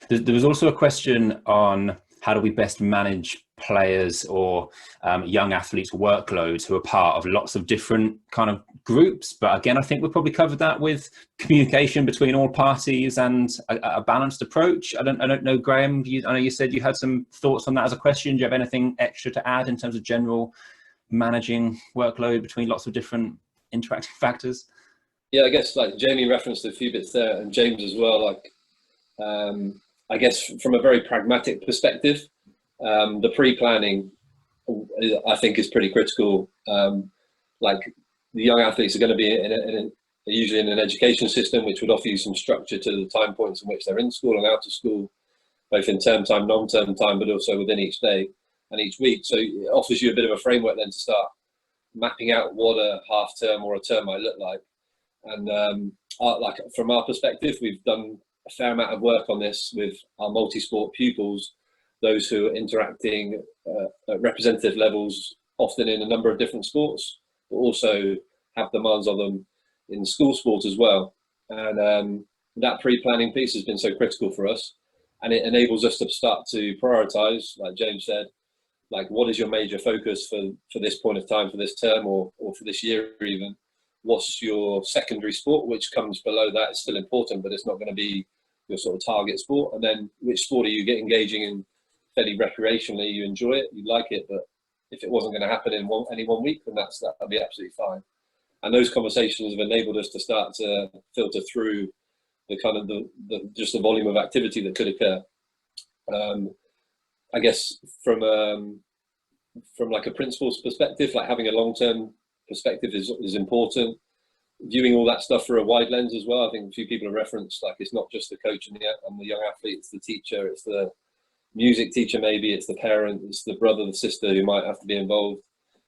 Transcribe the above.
There was also a question on how do we best manage players or young athletes' workloads who are part of lots of different kind of groups. But again, I think we probably covered that with communication between all parties and a balanced approach. I don't know, Graham, I know you said you had some thoughts on that as a question. Do you have anything extra to add in terms of general managing workload between lots of different interacting factors? Yeah, I guess like Jamie referenced a few bits there, and James as well. Like, I guess from a very pragmatic perspective, the pre-planning, I think, is pretty critical. Like, the young athletes are going to be usually in an education system which would offer you some structure to the time points in which they're in school and out of school, both in term time, non-term time, but also within each day and each week. So it offers you a bit of a framework then to start mapping out what a half term or a term might look like. And like, from our perspective, we've done a fair amount of work on this with our multi-sport pupils, those who are interacting at representative levels, often in a number of different sports, but also have demands on them in school sports as well. And that pre-planning piece has been so critical for us, and it enables us to start to prioritize, like James said, like, what is your major focus for this point of time, for this term, or for this year even? What's your secondary sport, which comes below that? It's still important, but it's not going to be your sort of target sport. And then which sport are you engaging in fairly recreationally? You enjoy it, you like it, but if it wasn't going to happen in any one week, then that'd be absolutely fine. And those conversations have enabled us to start to filter through the kind of just the volume of activity that could occur. I guess from like a principal's perspective, like, having a long-term perspective is important. Viewing all that stuff through a wide lens as well. I think a few people have referenced, like, it's not just the coach and the young athlete, it's the teacher, it's the music teacher, maybe it's the parent, it's the brother, the sister who might have to be involved.